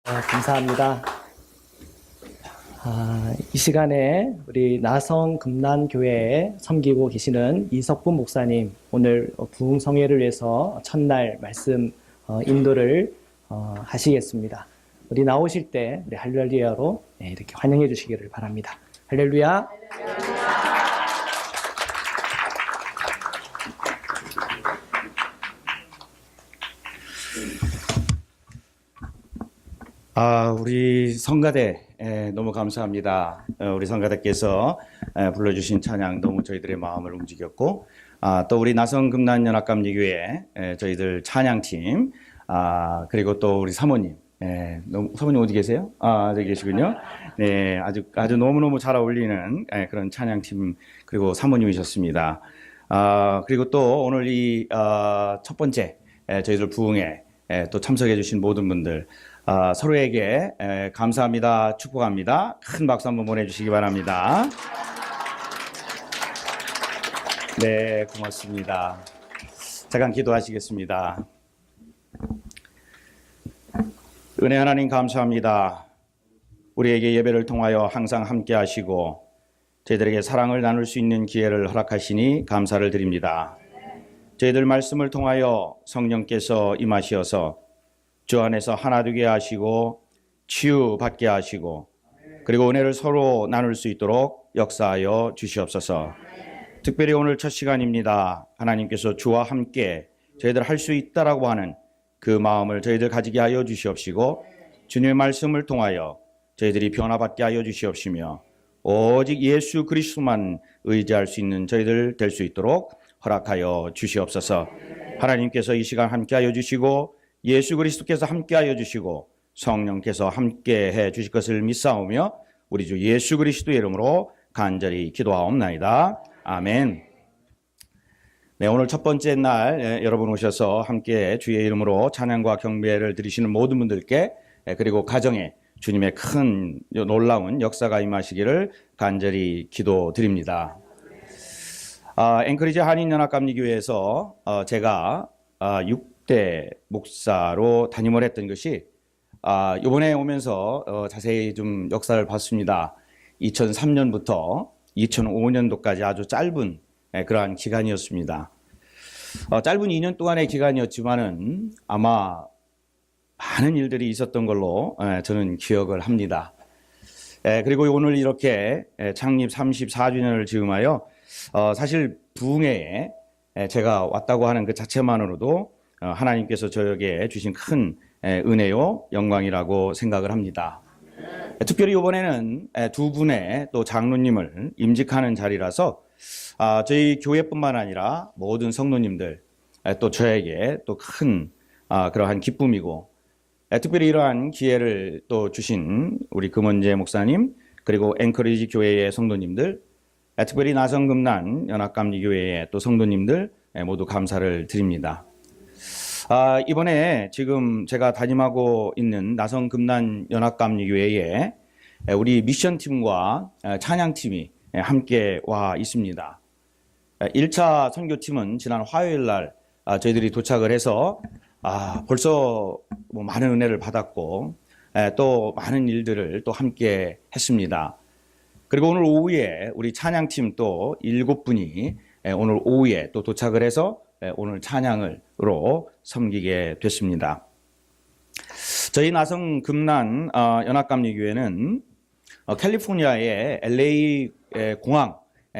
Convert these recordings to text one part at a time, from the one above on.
감사합니다. 이 시간에 우리 나성금난교회에 섬기고 계시는 이석분 목사님, 오늘 부흥성회를 위해서 첫날 말씀 인도를 하시겠습니다. 우리 나오실 때 우리 할렐루야로 이렇게 환영해 주시기를 바랍니다. 할렐루야. 우리 성가대 너무 감사합니다. 우리 성가대께서 불러주신 찬양 너무 저희들의 마음을 움직였고, 또 우리 나성금난연합감리교회 저희들 찬양팀, 그리고 또 우리 사모님, 사모님 어디 계세요? 저기 계시군요. 네, 아주 너무너무 잘 어울리는 그런 찬양팀, 그리고 사모님이셨습니다. 그리고 또 오늘 이 첫 번째 저희들 부흥에 또 참석해 주신 모든 분들, 서로에게 감사합니다. 축복합니다. 큰 박수 한번 보내주시기 바랍니다. 네, 고맙습니다. 잠깐 기도하시겠습니다. 은혜 하나님 감사합니다. 우리에게 예배를 통하여 항상 함께 하시고 저희들에게 사랑을 나눌 수 있는 기회를 허락하시니 감사를 드립니다. 저희들 말씀을 통하여 성령께서 임하시어서 주 안에서 하나 되게 하시고 치유받게 하시고 그리고 은혜를 서로 나눌 수 있도록 역사하여 주시옵소서. 특별히 오늘 첫 시간입니다. 하나님께서 주와 함께 저희들 할 수 있다라고 하는 그 마음을 저희들 가지게 하여 주시옵시고 주님의 말씀을 통하여 저희들이 변화받게 하여 주시옵시며 오직 예수 그리스도만 의지할 수 있는 저희들 될 수 있도록 허락하여 주시옵소서. 하나님께서 이 시간 함께 하여 주시고 예수 그리스도께서 함께하여 주시고 성령께서 함께해 주실 것을 믿사오며 우리 주 예수 그리스도의 이름으로 간절히 기도하옵나이다. 아멘. 네, 오늘 첫 번째 날 여러분 오셔서 함께 주의 이름으로 찬양과 경배를 드리시는 모든 분들께 그리고 가정에 주님의 큰 놀라운 역사가 임하시기를 간절히 기도드립니다. 앵커리지 한인연합감리교회에서 제가 6대 목사로 담임을 했던 것이 이번에 오면서 자세히 좀 역사를 봤습니다. 2003년부터 2005년도까지 아주 짧은 그러한 기간이었습니다. 짧은 2년 동안의 기간이었지만은 아마 많은 일들이 있었던 걸로 저는 기억을 합니다. 그리고 오늘 이렇게 창립 34주년을 즈음하여 사실 부흥회에 제가 왔다고 하는 그 자체만으로도 하나님께서 저에게 주신 큰 은혜요 영광이라고 생각을 합니다. 특별히 이번에는 두 분의 또 장로님을 임직하는 자리라서 저희 교회뿐만 아니라 모든 성도님들 또 저에게 또 큰 그러한 기쁨이고, 특별히 이러한 기회를 또 주신 우리 금원재 목사님 그리고 앵커리지 교회의 성도님들, 특별히 나성금난 연합감리교회의 또 성도님들 모두 감사를 드립니다. 이번에 지금 제가 담임하고 있는 나성금난 연합감리교회에 우리 미션팀과 찬양팀이 함께 와 있습니다. 1차 선교팀은 지난 화요일 날 저희들이 도착을 해서 벌써 뭐 많은 은혜를 받았고 또 많은 일들을 또 함께 했습니다. 그리고 오늘 오후에 우리 찬양팀 또 7분이 오늘 오후에 또 도착을 해서 오늘 찬양으로 섬기게 됐습니다. 저희 나성금난 연합감리교회는 캘리포니아의 LA 공항에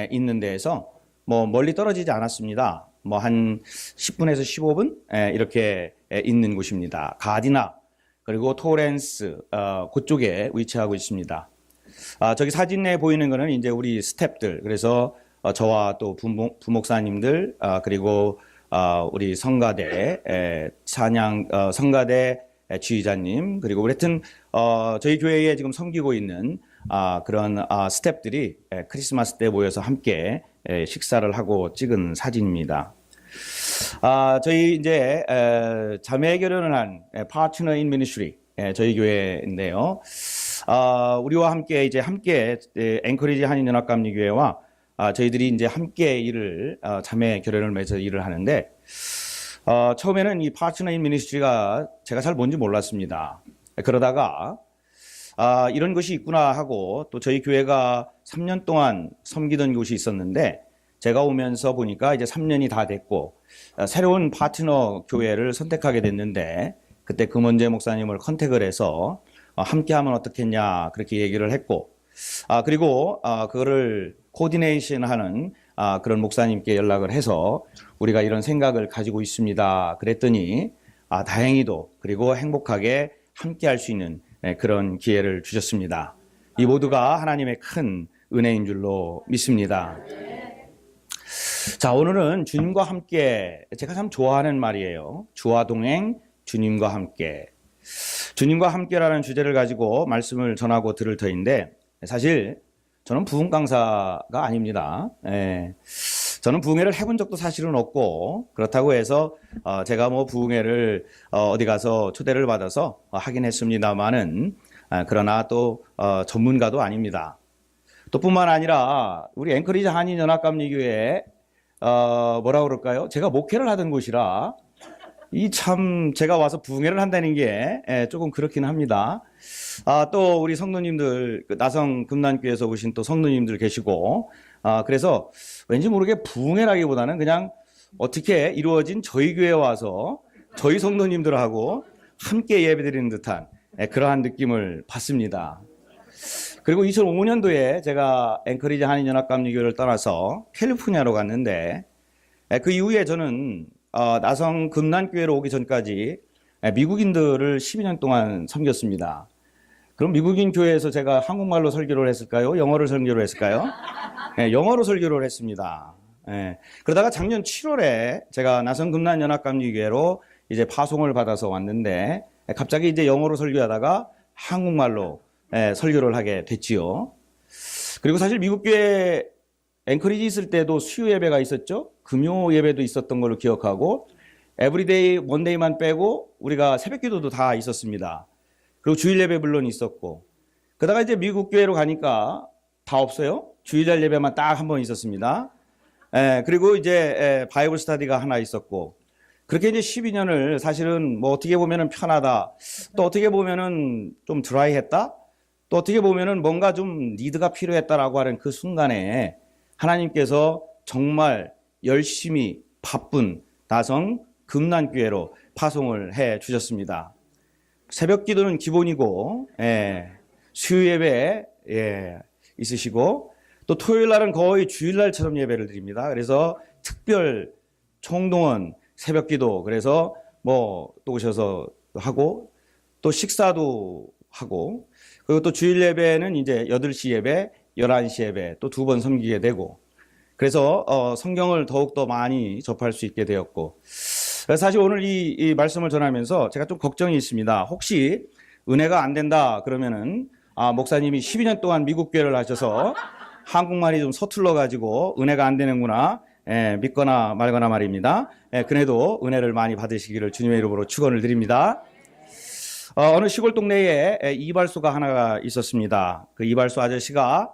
있는 데에서 뭐 멀리 떨어지지 않았습니다. 뭐 한 10분에서 15분 이렇게 있는 곳입니다. 가디나 그리고 토렌스 그쪽에 위치하고 있습니다. 저기 사진에 보이는 거는 이제 우리 스태프들, 그래서 저와 또 부목사님들 그리고 우리 성가대 찬양 성가대 지휘자님, 그리고 하여튼 저희 교회에 지금 섬기고 있는 그런 스태프들이 크리스마스 때 모여서 함께 식사를 하고 찍은 사진입니다. 저희 이제 자매 결혼을 한 파트너 인 미니스트리 저희 교회인데요. 우리와 함께 앵커리지 한인연합감리교회와 저희들이 이제 함께 일을 자매 결연을 맺어 일을 하는데 처음에는 이 파트너 인 미니스트리가 제가 잘 뭔지 몰랐습니다. 그러다가 이런 것이 있구나 하고 또 저희 교회가 3년 동안 섬기던 곳이 있었는데 제가 오면서 보니까 이제 3년이 다 됐고 새로운 파트너 교회를 선택하게 됐는데 그때 금원재 목사님을 컨택을 해서 함께하면 어떻겠냐 그렇게 얘기를 했고 그리고 그거를 코디네이션하는 그런 목사님께 연락을 해서 우리가 이런 생각을 가지고 있습니다. 그랬더니 다행히도 그리고 행복하게 함께할 수 있는 그런 기회를 주셨습니다. 이 모두가 하나님의 큰 은혜인 줄로 믿습니다. 자, 오늘은 주님과 함께, 제가 참 좋아하는 말이에요. 주와 동행, 주님과 함께. 주님과 함께라는 주제를 가지고 말씀을 전하고 들을 터인데 사실 저는 부흥 강사가 아닙니다. 저는 부흥회를 해본 적도 사실은 없고 그렇다고 해서 제가 뭐 부흥회를 어디 가서 초대를 받아서 하긴 했습니다만은 그러나 또 전문가도 아닙니다. 또 뿐만 아니라 우리 앵커리지 한인연합감리교회 뭐라 그럴까요? 제가 목회를 하던 곳이라 이 참 제가 와서 부흥회를 한다는 게 조금 그렇긴 합니다. 또 우리 성도님들 나성 금난교에서 오신 또 성도님들 계시고 그래서 왠지 모르게 부흥회라기보다는 그냥 어떻게 이루어진 저희 교회에 와서 저희 성도님들하고 함께 예배드리는 듯한 그러한 느낌을 받습니다. 그리고 2005년도에 제가 앵커리지 한인연합감리교회를 떠나서 캘리포니아로 갔는데 그 이후에 저는 나성 금난교회로 오기 전까지 미국인들을 12년 동안 섬겼습니다. 그럼 미국인 교회에서 제가 한국말로 설교를 했을까요? 영어를 설교를 했을까요? 영어로 설교를 했습니다. 그러다가 작년 7월에 제가 나성 금난연합감리교회로 이제 파송을 받아서 왔는데 갑자기 이제 영어로 설교하다가 한국말로 설교를 하게 됐지요. 그리고 사실 미국 교회 앵커리지 있을 때도 수요 예배가 있었죠. 금요 예배도 있었던 걸로 기억하고 에브리데이 원데이만 빼고 우리가 새벽 기도도 다 있었습니다. 그리고 주일 예배 물론 있었고 그러다가 이제 미국 교회로 가니까 다 없어요. 주일날 예배만 딱 한 번 있었습니다. 그리고 이제 바이블 스터디가 하나 있었고 그렇게 이제 12년을 사실은 뭐 어떻게 보면은 편하다 또 어떻게 보면은 좀 드라이했다 또 어떻게 보면은 뭔가 좀 리드가 필요했다라고 하는 그 순간에 하나님께서 정말 열심히 바쁜 나성 금난교회로 파송을 해 주셨습니다. 새벽 기도는 기본이고 수요 예배 있으시고 또 토요일 날은 거의 주일날처럼 예배를 드립니다. 그래서 특별 총동원 새벽 기도 그래서 뭐 또 오셔서 하고 또 식사도 하고 그리고 또 주일 예배는 이제 8시 예배 11시 예배 또 2번 섬기게 되고 그래서 성경을 더욱더 많이 접할 수 있게 되었고 사실 오늘 이 말씀을 전하면서 제가 좀 걱정이 있습니다. 혹시 은혜가 안 된다 그러면은 목사님이 12년 동안 미국 교회를 하셔서 한국말이 좀 서툴러 가지고 은혜가 안 되는구나 믿거나 말거나 말입니다. 그래도 은혜를 많이 받으시기를 주님의 이름으로 축원을 드립니다. 어느 시골 동네에 이발소가 하나가 있었습니다. 그 이발소 아저씨가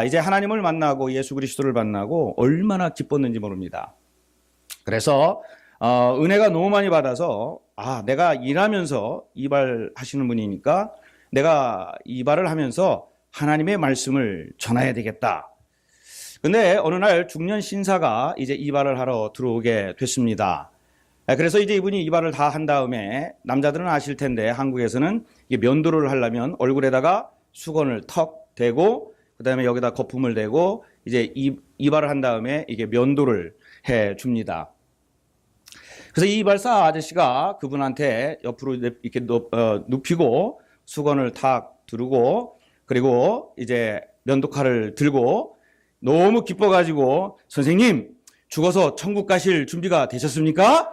이제 하나님을 만나고 예수 그리스도를 만나고 얼마나 기뻤는지 모릅니다. 그래서 은혜가 너무 많이 받아서 내가 일하면서 이발하시는 분이니까 내가 이발을 하면서 하나님의 말씀을 전해야 되겠다. 근데 어느 날 중년 신사가 이제 이발을 하러 들어오게 됐습니다. 그래서 이제 이분이 이발을 다 한 다음에 남자들은 아실 텐데 한국에서는 이게 면도를 하려면 얼굴에다가 수건을 턱 대고 그다음에 여기다 거품을 대고 이제 이발을 한 다음에 이게 면도를 해 줍니다. 그래서 이 이발사 아저씨가 그분한테 옆으로 이렇게 눕히고 수건을 탁 두르고 그리고 이제 면도칼을 들고 너무 기뻐가지고 선생님 죽어서 천국 가실 준비가 되셨습니까?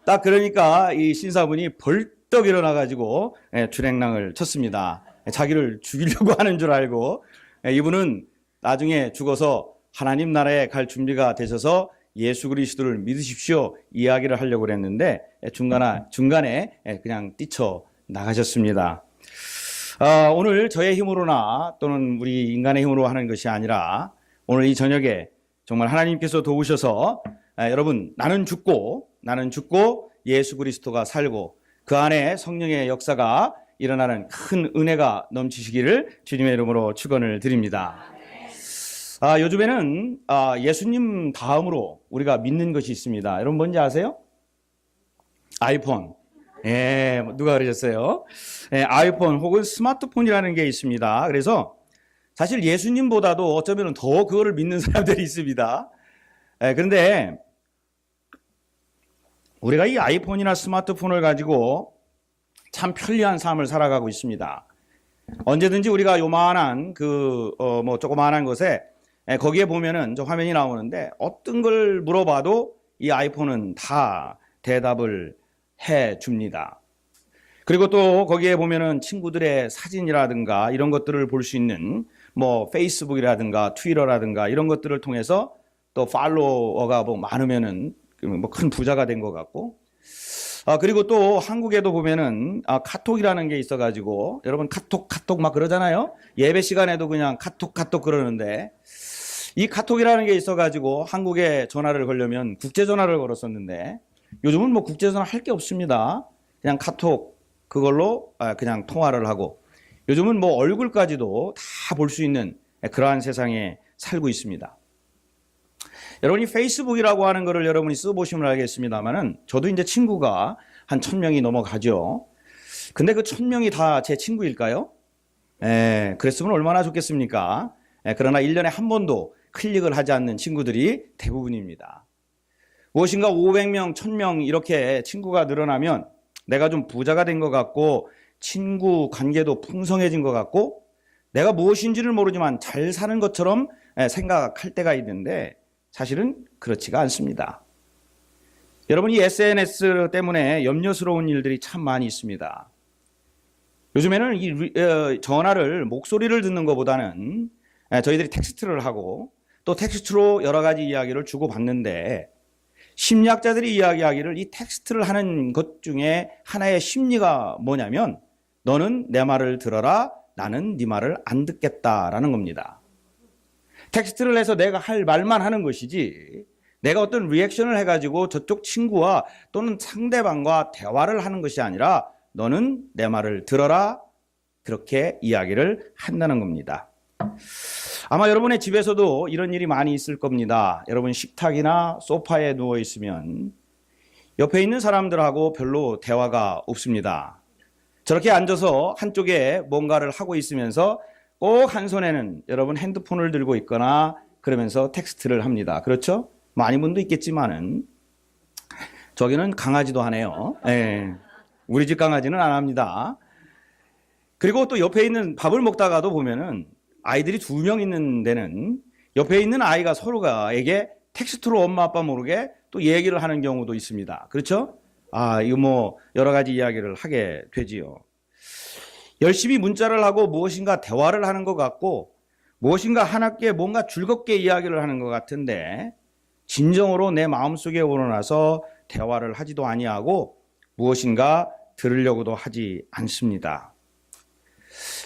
딱 그러니까 이 신사분이 벌떡 일어나가지고 주랭랑을 쳤습니다. 자기를 죽이려고 하는 줄 알고 이분은 나중에 죽어서 하나님 나라에 갈 준비가 되셔서 예수 그리스도를 믿으십시오 이야기를 하려고 그랬는데 중간에 그냥 뛰쳐 나가셨습니다. 오늘 저의 힘으로나 또는 우리 인간의 힘으로 하는 것이 아니라 오늘 이 저녁에 정말 하나님께서 도우셔서 여러분 나는 죽고 예수 그리스도가 살고 그 안에 성령의 역사가 일어나는 큰 은혜가 넘치시기를 주님의 이름으로 축원을 드립니다. 요즘에는 예수님 다음으로 우리가 믿는 것이 있습니다. 여러분 뭔지 아세요? 아이폰. 예, 누가 그러셨어요? 예, 아이폰 혹은 스마트폰이라는 게 있습니다. 그래서 사실 예수님보다도 어쩌면 더 그거를 믿는 사람들이 있습니다. 예, 그런데 우리가 이 아이폰이나 스마트폰을 가지고 참 편리한 삶을 살아가고 있습니다. 언제든지 우리가 요만한 조그만한 것에 거기에 보면은 저 화면이 나오는데 어떤 걸 물어봐도 이 아이폰은 다 대답을 해 줍니다. 그리고 또 거기에 보면은 친구들의 사진이라든가 이런 것들을 볼 수 있는 페이스북이라든가 트위터라든가 이런 것들을 통해서 또 팔로워가 많으면은 큰 부자가 된 것 같고, 그리고 또 한국에도 보면은 카톡이라는 게 있어가지고 여러분 카톡 막 그러잖아요. 예배 시간에도 그냥 카톡 그러는데 이 카톡이라는 게 있어가지고 한국에 전화를 걸려면 국제 전화를 걸었었는데 요즘은 국제 전화 할 게 없습니다. 그냥 카톡 그걸로 그냥 통화를 하고 요즘은 얼굴까지도 다 볼 수 있는 그러한 세상에 살고 있습니다. 여러분이 페이스북이라고 하는 거를 여러분이 써보시면 알겠습니다만은 저도 이제 친구가 한 1000명이 넘어가죠. 근데 그 1000명이 다 제 친구일까요? 그랬으면 얼마나 좋겠습니까? 그러나 1년에 한 번도 클릭을 하지 않는 친구들이 대부분입니다. 무엇인가 500명, 1000명 이렇게 친구가 늘어나면 내가 좀 부자가 된 것 같고 친구 관계도 풍성해진 것 같고 내가 무엇인지를 모르지만 잘 사는 것처럼 생각할 때가 있는데 사실은 그렇지가 않습니다. 여러분 이 SNS 때문에 염려스러운 일들이 참 많이 있습니다. 요즘에는 이 전화를 목소리를 듣는 것보다는 저희들이 텍스트를 하고 또 텍스트로 여러 가지 이야기를 주고받는데 심리학자들이 이야기하기를 이 텍스트를 하는 것 중에 하나의 심리가 뭐냐면 너는 내 말을 들어라 나는 네 말을 안 듣겠다라는 겁니다. 텍스트를 해서 내가 할 말만 하는 것이지 내가 어떤 리액션을 해가지고 저쪽 친구와 또는 상대방과 대화를 하는 것이 아니라 너는 내 말을 들어라 그렇게 이야기를 한다는 겁니다. 아마 여러분의 집에서도 이런 일이 많이 있을 겁니다. 여러분 식탁이나 소파에 누워 있으면 옆에 있는 사람들하고 별로 대화가 없습니다. 저렇게 앉아서 한쪽에 뭔가를 하고 있으면서 꼭 한 손에는 여러분 핸드폰을 들고 있거나 그러면서 텍스트를 합니다. 그렇죠? 많은 분도 있겠지만은 저기는 강아지도 하네요. 우리 집 강아지는 안 합니다. 그리고 또 옆에 있는 밥을 먹다가도 보면은 아이들이 2명 있는 데는 옆에 있는 아이가 서로가에게 텍스트로 엄마 아빠 모르게 또 얘기를 하는 경우도 있습니다. 그렇죠? 이거 여러 가지 이야기를 하게 되지요. 열심히 문자를 하고 무엇인가 대화를 하는 것 같고 무엇인가 하나께 뭔가 즐겁게 이야기를 하는 것 같은데 진정으로 내 마음속에 우러나서 대화를 하지도 아니하고 무엇인가 들으려고도 하지 않습니다.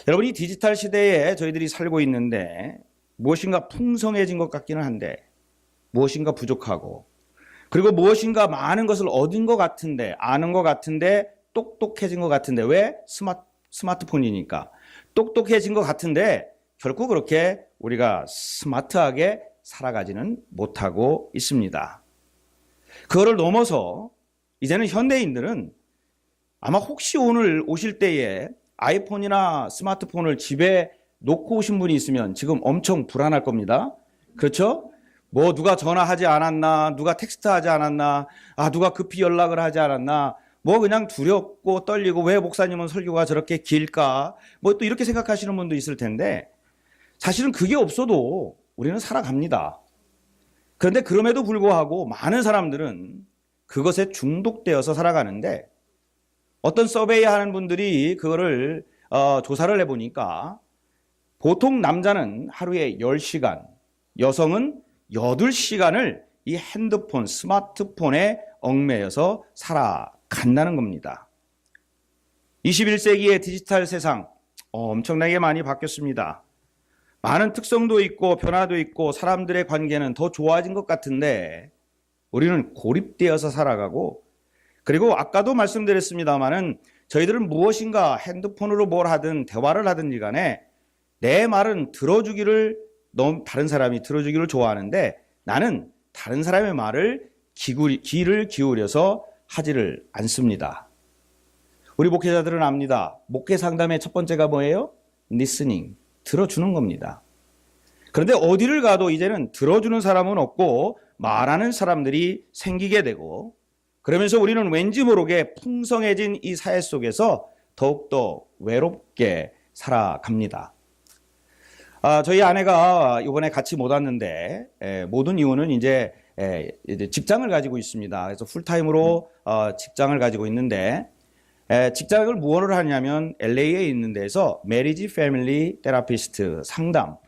여러분 이 디지털 시대에 저희들이 살고 있는데 무엇인가 풍성해진 것 같기는 한데 무엇인가 부족하고 그리고 무엇인가 많은 것을 얻은 것 같은데 아는 것 같은데 똑똑해진 것 같은데 왜? 스마트폰이니까 똑똑해진 것 같은데 결코 그렇게 우리가 스마트하게 살아가지는 못하고 있습니다. 그거를 넘어서 이제는 현대인들은 아마 혹시 오늘 오실 때에 아이폰이나 스마트폰을 집에 놓고 오신 분이 있으면 지금 엄청 불안할 겁니다. 그렇죠? 누가 전화하지 않았나, 누가 텍스트하지 않았나, 누가 급히 연락을 하지 않았나, 그냥 두렵고 떨리고 왜 목사님은 설교가 저렇게 길까, 또 이렇게 생각하시는 분도 있을 텐데 사실은 그게 없어도 우리는 살아갑니다. 그런데 그럼에도 불구하고 많은 사람들은 그것에 중독되어서 살아가는데 어떤 서베이 하는 분들이 그거를 조사를 해보니까 보통 남자는 하루에 10시간, 여성은 8시간을 이 핸드폰, 스마트폰에 얽매여서 살아간다는 겁니다. 21세기의 디지털 세상 엄청나게 많이 바뀌었습니다. 많은 특성도 있고 변화도 있고 사람들의 관계는 더 좋아진 것 같은데 우리는 고립되어서 살아가고 그리고 아까도 말씀드렸습니다마는 저희들은 무엇인가 핸드폰으로 뭘 하든 대화를 하든지 간에 내 말은 다른 사람이 들어주기를 좋아하는데 나는 다른 사람의 말을 귀를 기울여서 하지를 않습니다. 우리 목회자들은 압니다. 목회 상담의 첫 번째가 뭐예요? listening, 들어주는 겁니다. 그런데 어디를 가도 이제는 들어주는 사람은 없고 말하는 사람들이 생기게 되고, 그러면서 우리는 왠지 모르게 풍성해진 이 사회 속에서 더욱더 외롭게 살아갑니다. 저희 아내가 이번에 같이 못 왔는데 모든 이유는 이제 직장을 가지고 있습니다. 그래서 풀타임으로 직장을 가지고 있는데 직장을 무엇을 하냐면 LA에 있는 데서 메리지 패밀리 테라피스트 상담,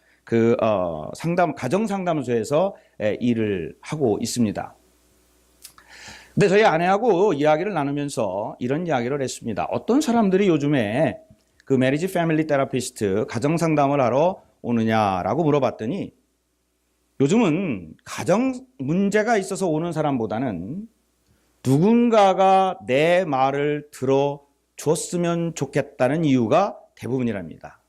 가정 상담소에서 일을 하고 있습니다. 근데 저희 아내하고 이야기를 나누면서 이런 이야기를 했습니다. 어떤 사람들이 요즘에 그 메리지 패밀리 테라피스트 가정 상담을 하러 오느냐라고 물어봤더니 요즘은 가정 문제가 있어서 오는 사람보다는 누군가가 내 말을 들어줬으면 좋겠다는 이유가 대부분이랍니다.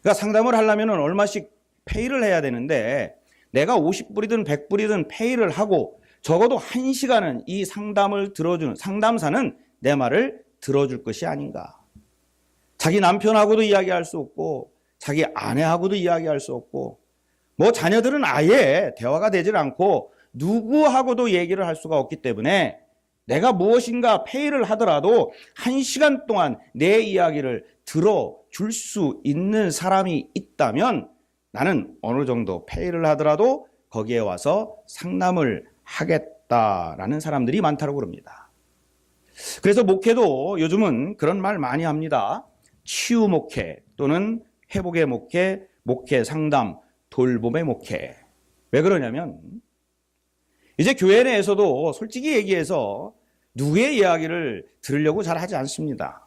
그러니까 상담을 하려면 얼마씩 페이를 해야 되는데 내가 50불이든 100불이든 페이를 하고 적어도 1시간은 이 상담을 들어주는 상담사는 내 말을 들어줄 것이 아닌가. 자기 남편하고도 이야기할 수 없고 자기 아내하고도 이야기할 수 없고 뭐 자녀들은 아예 대화가 되질 않고 누구하고도 얘기를 할 수가 없기 때문에 내가 무엇인가 페이를 하더라도 1시간 동안 내 이야기를 들어줄 수 있는 사람이 있다면 나는 어느 정도 페이를 하더라도 거기에 와서 상담을 하겠다라는 사람들이 많다고 그럽니다. 그래서 목회도 요즘은 그런 말 많이 합니다. 치유 목회 또는 회복의 목회, 목회 상담, 돌봄의 목회. 왜 그러냐면 이제 교회 내에서도 솔직히 얘기해서 누구의 이야기를 들으려고 잘 하지 않습니다.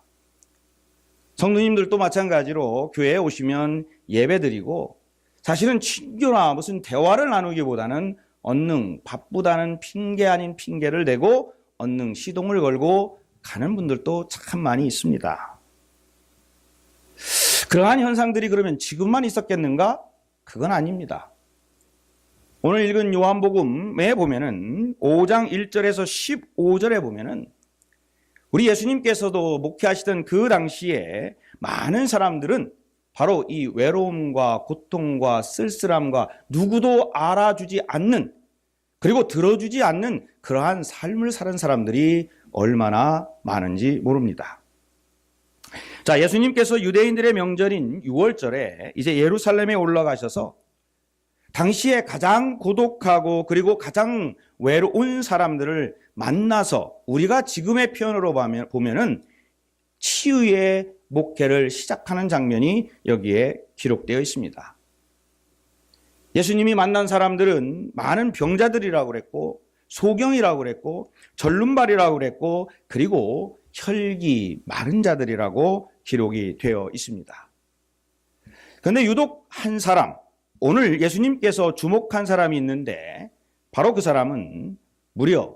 성도님들도 마찬가지로 교회에 오시면 예배드리고 사실은 친교나 무슨 대화를 나누기보다는 언능 바쁘다는 핑계 아닌 핑계를 대고 언능 시동을 걸고 가는 분들도 참 많이 있습니다. 그러한 현상들이 그러면 지금만 있었겠는가? 그건 아닙니다. 오늘 읽은 요한복음에 보면은 5장 1절에서 15절에 보면은 우리 예수님께서도 목회하시던 그 당시에 많은 사람들은 바로 이 외로움과 고통과 쓸쓸함과 누구도 알아주지 않는 그리고 들어주지 않는 그러한 삶을 사는 사람들이 얼마나 많은지 모릅니다. 자, 예수님께서 유대인들의 명절인 6월절에 이제 예루살렘에 올라가셔서 당시에 가장 고독하고 그리고 가장 외로운 사람들을 만나서 우리가 지금의 표현으로 보면은 치유의 목회를 시작하는 장면이 여기에 기록되어 있습니다. 예수님이 만난 사람들은 많은 병자들이라고 그랬고 소경이라고 그랬고 절름발이라고 그랬고 그리고 혈기 마른 자들이라고 기록이 되어 있습니다. 그런데 유독 한 사람, 오늘 예수님께서 주목한 사람이 있는데 바로 그 사람은 무려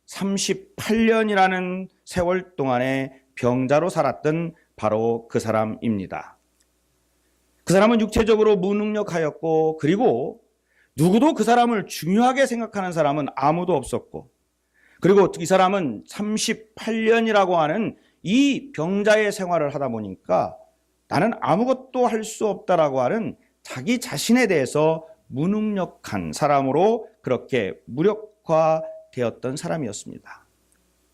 38년이라는 세월 동안에 병자로 살았던 바로 그 사람입니다. 그 사람은 육체적으로 무능력하였고 그리고 누구도 그 사람을 중요하게 생각하는 사람은 아무도 없었고 그리고 이 사람은 38년이라고 하는 이 병자의 생활을 하다 보니까 나는 아무것도 할 수 없다라고 하는 자기 자신에 대해서 무능력한 사람으로 그렇게 무력화되었던 사람이었습니다.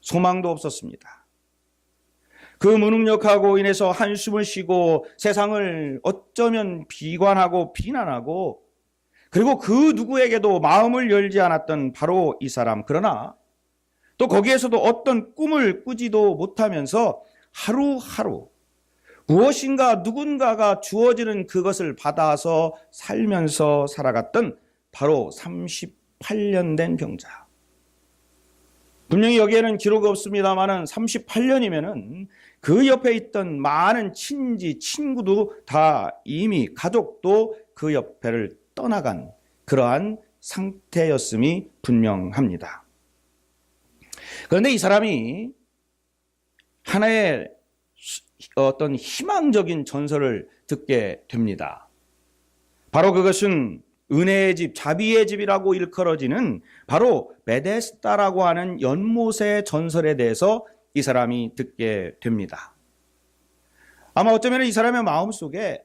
소망도 없었습니다. 그 무능력하고 인해서 한숨을 쉬고 세상을 어쩌면 비관하고 비난하고 그리고 그 누구에게도 마음을 열지 않았던 바로 이 사람. 그러나 또 거기에서도 어떤 꿈을 꾸지도 못하면서 하루하루 무엇인가 누군가가 주어지는 그것을 받아서 살면서 살아갔던 바로 38년 된 병자. 분명히 여기에는 기록이 없습니다만은 38년이면은 그 옆에 있던 많은 친지, 친구도 다 이미 가족도 그 옆에를 떠나간 그러한 상태였음이 분명합니다. 그런데 이 사람이 하나의 어떤 희망적인 전설을 듣게 됩니다. 바로 그것은 은혜의 집, 자비의 집이라고 일컬어지는 바로 베데스다라고 하는 연못의 전설에 대해서 이 사람이 듣게 됩니다. 아마 어쩌면 이 사람의 마음속에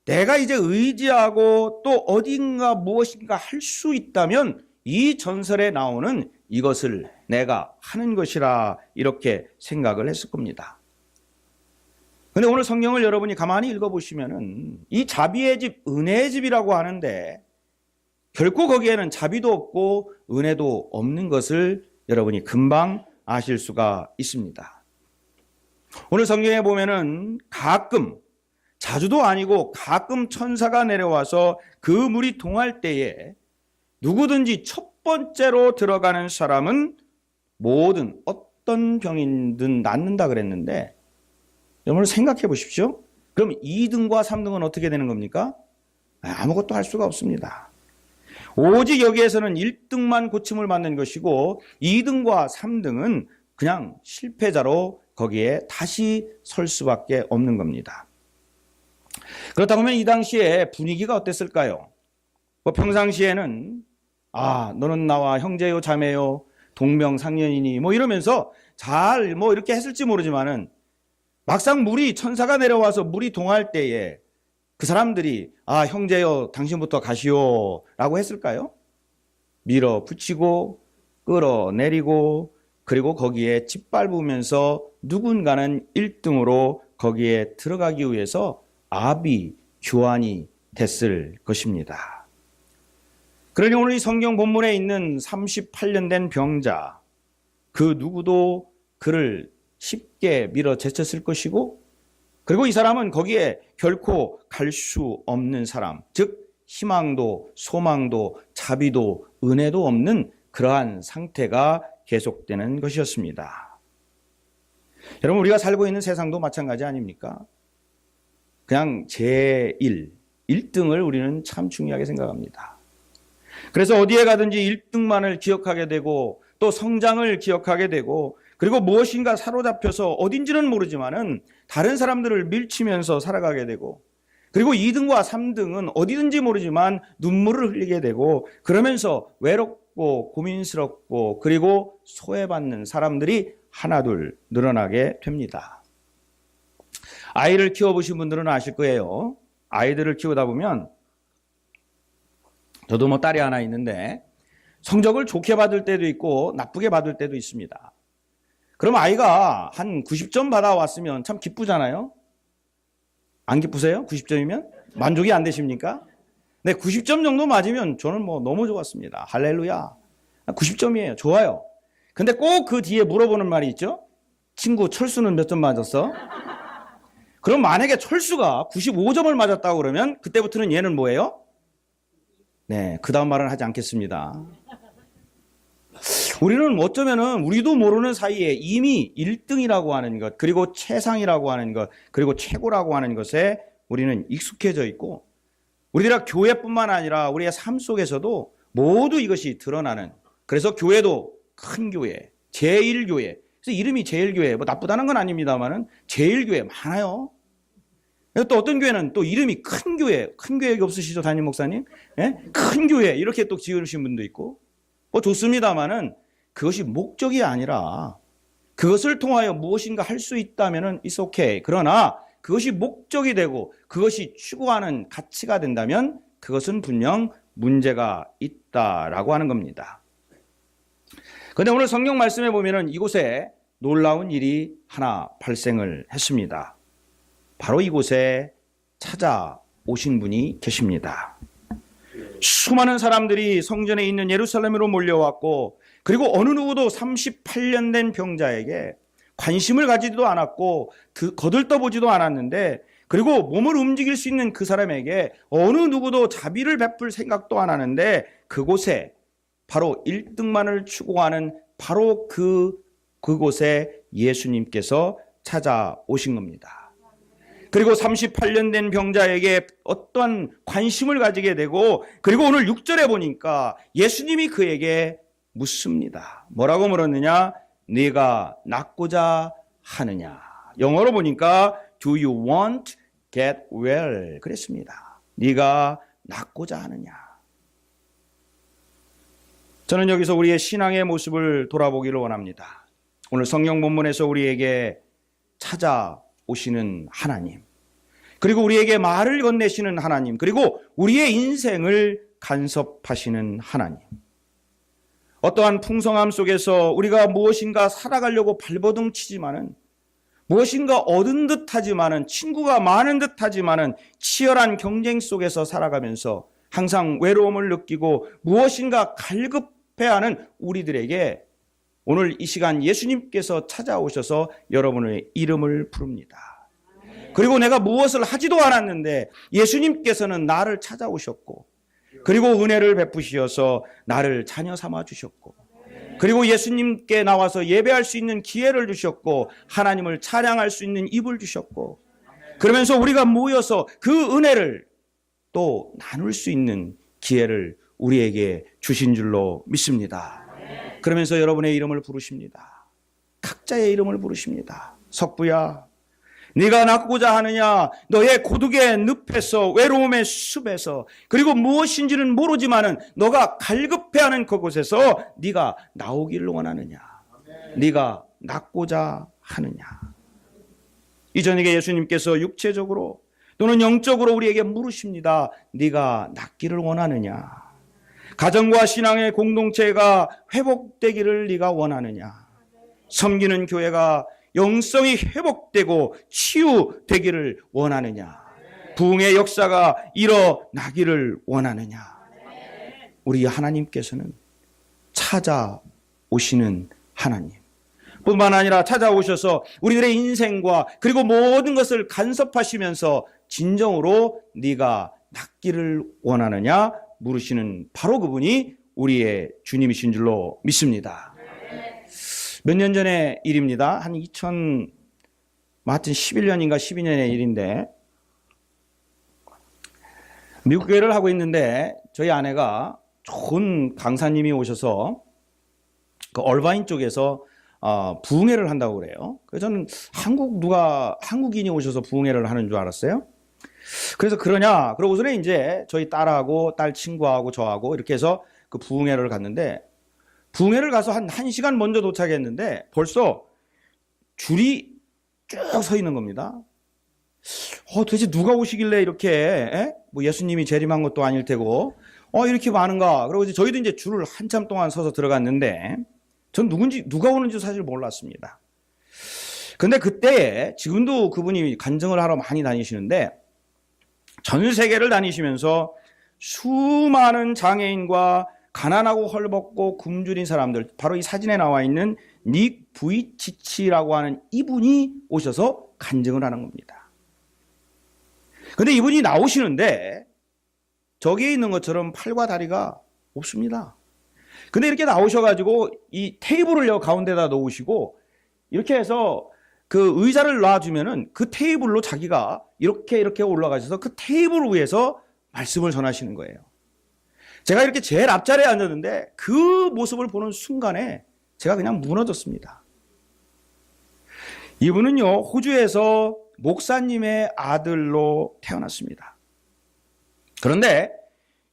내가 이제 의지하고 또 어딘가 무엇인가 할 수 있다면 이 전설에 나오는 이것을 내가 하는 것이라 이렇게 생각을 했을 겁니다. 그런데 오늘 성경을 여러분이 가만히 읽어보시면은 이 자비의 집, 은혜의 집이라고 하는데 결코 거기에는 자비도 없고 은혜도 없는 것을 여러분이 금방 아실 수가 있습니다. 오늘 성경에 보면은 가끔, 자주도 아니고 가끔 천사가 내려와서 그 물이 동할 때에 누구든지 첫 번째로 들어가는 사람은 모든 어떤 병이든 낫는다 그랬는데 여러분 생각해 보십시오. 그럼 2등과 3등은 어떻게 되는 겁니까? 아무것도 할 수가 없습니다. 오직 여기에서는 1등만 고침을 받는 것이고 2등과 3등은 그냥 실패자로 거기에 다시 설 수밖에 없는 겁니다. 그렇다고 하면 이 당시에 분위기가 어땠을까요? 평상시에는 너는 나와 형제요 자매요 동명상련이니 이러면서 잘 이렇게 했을지 모르지만은 막상 천사가 내려와서 물이 동할 때에 그 사람들이 형제여 당신부터 가시오 라고 했을까요? 밀어붙이고 끌어내리고 그리고 거기에 짓밟으면서 누군가는 1등으로 거기에 들어가기 위해서 교환이 됐을 것입니다. 그러니 오늘 이 성경 본문에 있는 38년 된 병자, 그 누구도 그를 쉽게 밀어 제쳤을 것이고, 그리고 이 사람은 거기에 결코 갈 수 없는 사람, 즉 희망도 소망도 자비도 은혜도 없는 그러한 상태가 계속되는 것이었습니다. 여러분, 우리가 살고 있는 세상도 마찬가지 아닙니까? 그냥 제1, 1등을 우리는 참 중요하게 생각합니다. 그래서 어디에 가든지 1등만을 기억하게 되고 또 성장을 기억하게 되고 그리고 무엇인가 사로잡혀서 어딘지는 모르지만은 다른 사람들을 밀치면서 살아가게 되고 그리고 2등과 3등은 어디든지 모르지만 눈물을 흘리게 되고 그러면서 외롭고 고민스럽고 그리고 소외받는 사람들이 하나둘 늘어나게 됩니다. 아이를 키워보신 분들은 아실 거예요. 아이들을 키우다 보면 저도 딸이 하나 있는데 성적을 좋게 받을 때도 있고 나쁘게 받을 때도 있습니다. 그럼 아이가 한 90점 받아왔으면 참 기쁘잖아요. 안 기쁘세요? 90점이면? 만족이 안 되십니까? 네, 90점 정도 맞으면 저는 너무 좋았습니다. 할렐루야. 90점이에요. 좋아요. 근데 꼭 그 뒤에 물어보는 말이 있죠. 친구 철수는 몇 점 맞았어? 그럼 만약에 철수가 95점을 맞았다고 그러면 그때부터는 얘는 뭐예요? 네, 그 다음 말은 하지 않겠습니다. 우리는 어쩌면은 우리도 모르는 사이에 이미 1등이라고 하는 것, 그리고 최상이라고 하는 것, 그리고 최고라고 하는 것에 우리는 익숙해져 있고 우리들아 교회뿐만 아니라 우리의 삶 속에서도 모두 이것이 드러나는, 그래서 교회도 큰 교회, 제1교회, 그래서 이름이 제1교회, 나쁘다는 건 아닙니다만은 제1교회 많아요. 또 어떤 교회는 또 이름이 큰 교회, 큰 교회 없으시죠, 담임 목사님? 예? 큰 교회 이렇게 또 지으신 분도 있고 좋습니다만은 그것이 목적이 아니라 그것을 통하여 무엇인가 할 수 있다면은 it's okay. 그러나 그것이 목적이 되고 그것이 추구하는 가치가 된다면 그것은 분명 문제가 있다라고 하는 겁니다. 그런데 오늘 성경 말씀에 보면은 이곳에 놀라운 일이 하나 발생을 했습니다. 바로 이곳에 찾아오신 분이 계십니다. 수많은 사람들이 성전에 있는 예루살렘으로 몰려왔고 그리고 어느 누구도 38년 된 병자에게 관심을 가지지도 않았고 거들떠보지도 않았는데 그리고 몸을 움직일 수 있는 그 사람에게 어느 누구도 자비를 베풀 생각도 안 하는데 그곳에 바로 1등만을 추구하는 바로 그곳에 예수님께서 찾아오신 겁니다. 그리고 38년 된 병자에게 어떤 관심을 가지게 되고 그리고 오늘 6절에 보니까 예수님이 그에게 묻습니다. 뭐라고 물었느냐? 네가 낫고자 하느냐? 영어로 보니까 Do you want get well? 그랬습니다. 네가 낫고자 하느냐? 저는 여기서 우리의 신앙의 모습을 돌아보기를 원합니다. 오늘 성경 본문에서 우리에게 찾아오시는 하나님, 그리고 우리에게 말을 건네시는 하나님, 그리고 우리의 인생을 간섭하시는 하나님. 어떠한 풍성함 속에서 우리가 무엇인가 살아가려고 발버둥 치지만은, 무엇인가 얻은 듯 하지만은, 친구가 많은 듯 하지만은 치열한 경쟁 속에서 살아가면서 항상 외로움을 느끼고 무엇인가 갈급해하는 우리들에게 오늘 이 시간 예수님께서 찾아오셔서 여러분의 이름을 부릅니다. 그리고 내가 무엇을 하지도 않았는데 예수님께서는 나를 찾아오셨고, 그리고 은혜를 베푸시어서 나를 자녀 삼아 주셨고, 그리고 예수님께 나와서 예배할 수 있는 기회를 주셨고, 하나님을 찬양할 수 있는 입을 주셨고, 그러면서 우리가 모여서 그 은혜를 또 나눌 수 있는 기회를 우리에게 주신 줄로 믿습니다. 그러면서 여러분의 이름을 부르십니다. 각자의 이름을 부르십니다. 석부야, 네가 낫고자 하느냐? 너의 고독의 늪에서, 외로움의 숲에서, 그리고 무엇인지는 모르지만은 너가 갈급해하는 그곳에서 네가 나오기를 원하느냐? 네가 낫고자 하느냐? 이 저녁에 예수님께서 육체적으로 또는 영적으로 우리에게 물으십니다. 네가 낫기를 원하느냐? 가정과 신앙의 공동체가 회복되기를 네가 원하느냐? 섬기는 교회가 영성이 회복되고 치유되기를 원하느냐? 부흥의 역사가 일어나기를 원하느냐? 우리 하나님께서는 찾아오시는 하나님 뿐만 아니라 찾아오셔서 우리들의 인생과 그리고 모든 것을 간섭하시면서 진정으로 네가 낫기를 원하느냐 물으시는 바로 그분이 우리의 주님이신 줄로 믿습니다. 몇 년 전의 일입니다. 한 11년인가 12년의 일인데, 미국 교회를 하고 있는데 저희 아내가 좋은 강사님이 오셔서 그 얼바인 쪽에서 부흥회를 한다고 그래요. 그래서 저는 한국인이 오셔서 부흥회를 하는 줄 알았어요. 그래서 그러냐 그러고서는 이제 저희 딸하고 딸 친구하고 저하고 이렇게 해서 그 부흥회를 갔는데, 부흥회를 가서 한 1시간 먼저 도착했는데 벌써 줄이 쭉 서 있는 겁니다. 도대체 누가 오시길래 이렇게 뭐 예수님이 재림한 것도 아닐 테고 이렇게 많은가? 그리고 저희도 이제 줄을 한참 동안 서서 들어갔는데 전 누가 오는지 사실 몰랐습니다. 근데 그때 지금도 그분이 간증을 하러 많이 다니시는데 전 세계를 다니시면서 수많은 장애인과 가난하고 헐벗고 굶주린 사람들, 바로 이 사진에 나와 있는 닉 부이치치라고 하는 이분이 오셔서 간증을 하는 겁니다. 근데 이분이 나오시는데 저기에 있는 것처럼 팔과 다리가 없습니다. 근데 이렇게 나오셔가지고 이 테이블을 가운데다 놓으시고 이렇게 해서 그 의자를 놔주면은 그 테이블로 자기가 이렇게 올라가셔서 그 테이블 위에서 말씀을 전하시는 거예요. 제가 이렇게 제일 앞자리에 앉았는데 그 모습을 보는 순간에 제가 그냥 무너졌습니다. 이분은요, 호주에서 목사님의 아들로 태어났습니다. 그런데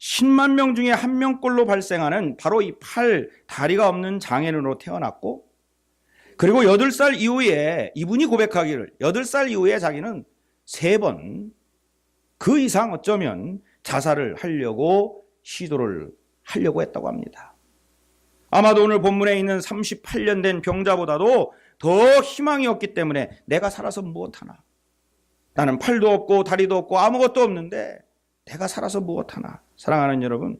10만 명 중에 1명꼴로 발생하는 바로 이 팔, 다리가 없는 장애인으로 태어났고, 그리고 8살 이후에 이분이 고백하기를 8살 이후에 자기는 3번 그 이상 어쩌면 자살을 하려고 시도를 하려고 했다고 합니다. 아마도 오늘 본문에 있는 38년 된 병자보다도 더 희망이 없기 때문에 내가 살아서 무엇하나? 나는 팔도 없고 다리도 없고 아무것도 없는데 내가 살아서 무엇하나? 사랑하는 여러분,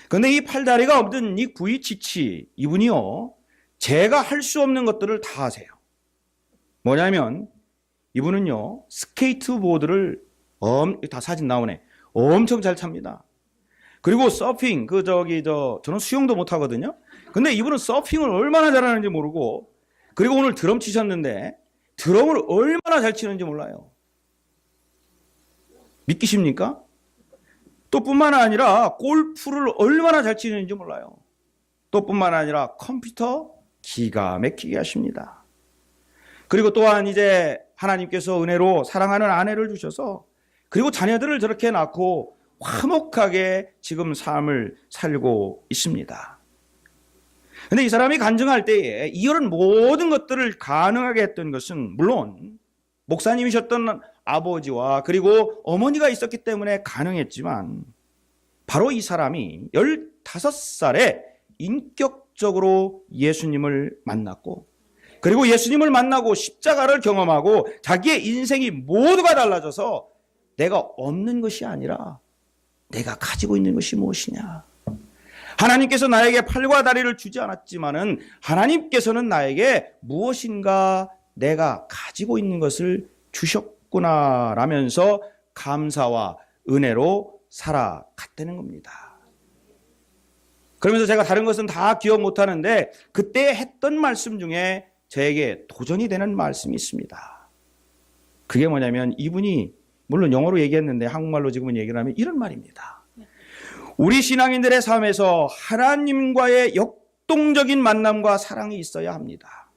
그런데 이 팔다리가 없는 이 부이치치 이분이요, 제가 할 수 없는 것들을 다 하세요. 뭐냐면 이분은요, 스케이트보드를 다 사진 나오네, 엄청 잘 탑니다. 그리고 서핑, 저는 수영도 못 하거든요. 근데 이분은 서핑을 얼마나 잘하는지 모르고, 그리고 오늘 드럼 치셨는데 드럼을 얼마나 잘 치는지 몰라요. 믿기십니까? 또 뿐만 아니라 골프를 얼마나 잘 치는지 몰라요. 또 뿐만 아니라 컴퓨터 기가 막히게 하십니다. 그리고 또한 이제 하나님께서 은혜로 사랑하는 아내를 주셔서 그리고 자녀들을 저렇게 낳고 화목하게 지금 삶을 살고 있습니다. 그런데 이 사람이 간증할 때에 이런 모든 것들을 가능하게 했던 것은 물론 목사님이셨던 아버지와 그리고 어머니가 있었기 때문에 가능했지만 바로 이 사람이 15살에 인격적으로 예수님을 만났고 그리고 예수님을 만나고 십자가를 경험하고 자기의 인생이 모두가 달라져서 내가 없는 것이 아니라 내가 가지고 있는 것이 무엇이냐. 하나님께서 나에게 팔과 다리를 주지 않았지만은 하나님께서는 나에게 무엇인가 내가 가지고 있는 것을 주셨구나 라면서 감사와 은혜로 살아갔다는 겁니다. 그러면서 제가 다른 것은 다 기억 못하는데 그때 했던 말씀 중에 저에게 도전이 되는 말씀이 있습니다. 그게 뭐냐면 이분이 물론 영어로 얘기했는데 한국말로 지금은 얘기를 하면 이런 말입니다. 우리 신앙인들의 삶에서 하나님과의 역동적인 만남과 사랑이 있어야 합니다.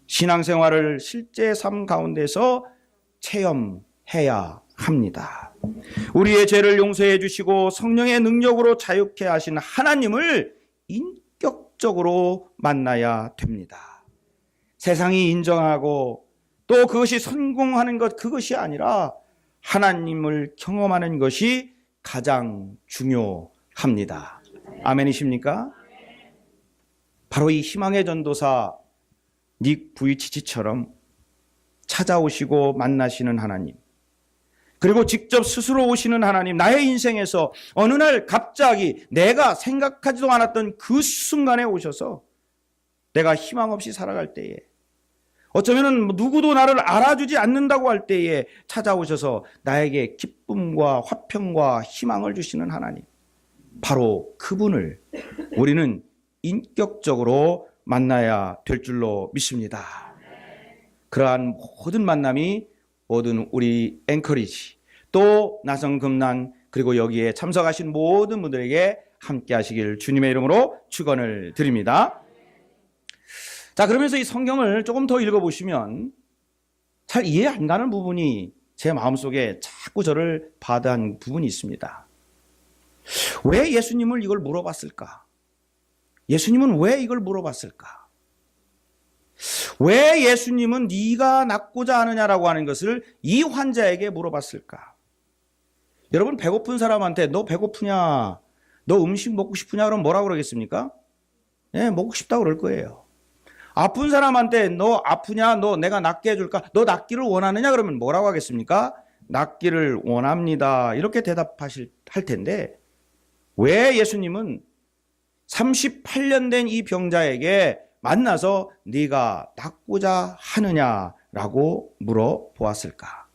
신앙생활을 실제 삶 가운데서 체험해야 합니다. 우리의 죄를 용서해 주시고 성령의 능력으로 자유케 하신 하나님을 인격적으로 만나야 됩니다. 세상이 인정하고 또 그것이 성공하는 것 그것이 아니라 하나님을 경험하는 것이 가장 중요합니다. 아멘이십니까? 바로 이 희망의 전도사 닉 부이치치처럼 찾아오시고 만나시는 하나님, 그리고 직접 스스로 오시는 하나님, 나의 인생에서 어느 날 갑자기 내가 생각하지도 않았던 그 순간에 오셔서 내가 희망 없이 살아갈 때에, 어쩌면 누구도 나를 알아주지 않는다고 할 때에 찾아오셔서 나에게 기쁨과 화평과 희망을 주시는 하나님, 바로 그분을 우리는 인격적으로 만나야 될 줄로 믿습니다. 그러한 모든 만남이 모든 우리 앵커리지 또 나성금난 그리고 여기에 참석하신 모든 분들에게 함께 하시길 주님의 이름으로 축원을 드립니다. 자, 그러면서 이 성경을 조금 더 읽어보시면 잘 이해 안 가는 부분이 제 마음속에 자꾸 저를 바다한 부분이 있습니다. 왜 예수님을 이걸 물어봤을까? 예수님은 왜 이걸 물어봤을까? 왜 예수님은 네가 낫고자 하느냐라고 하는 것을 이 환자에게 물어봤을까? 여러분, 배고픈 사람한테 너 배고프냐? 너 음식 먹고 싶으냐? 그러면 뭐라고 그러겠습니까? 네, 먹고 싶다고 그럴 거예요. 아픈 사람한테 너 아프냐? 너 내가 낫게 해줄까? 너 낫기를 원하느냐? 그러면 뭐라고 하겠습니까? 낫기를 원합니다. 이렇게 할 텐데 왜 예수님은 38년 된 이 병자에게 만나서 네가 낫고자 하느냐라고 물어보았을까?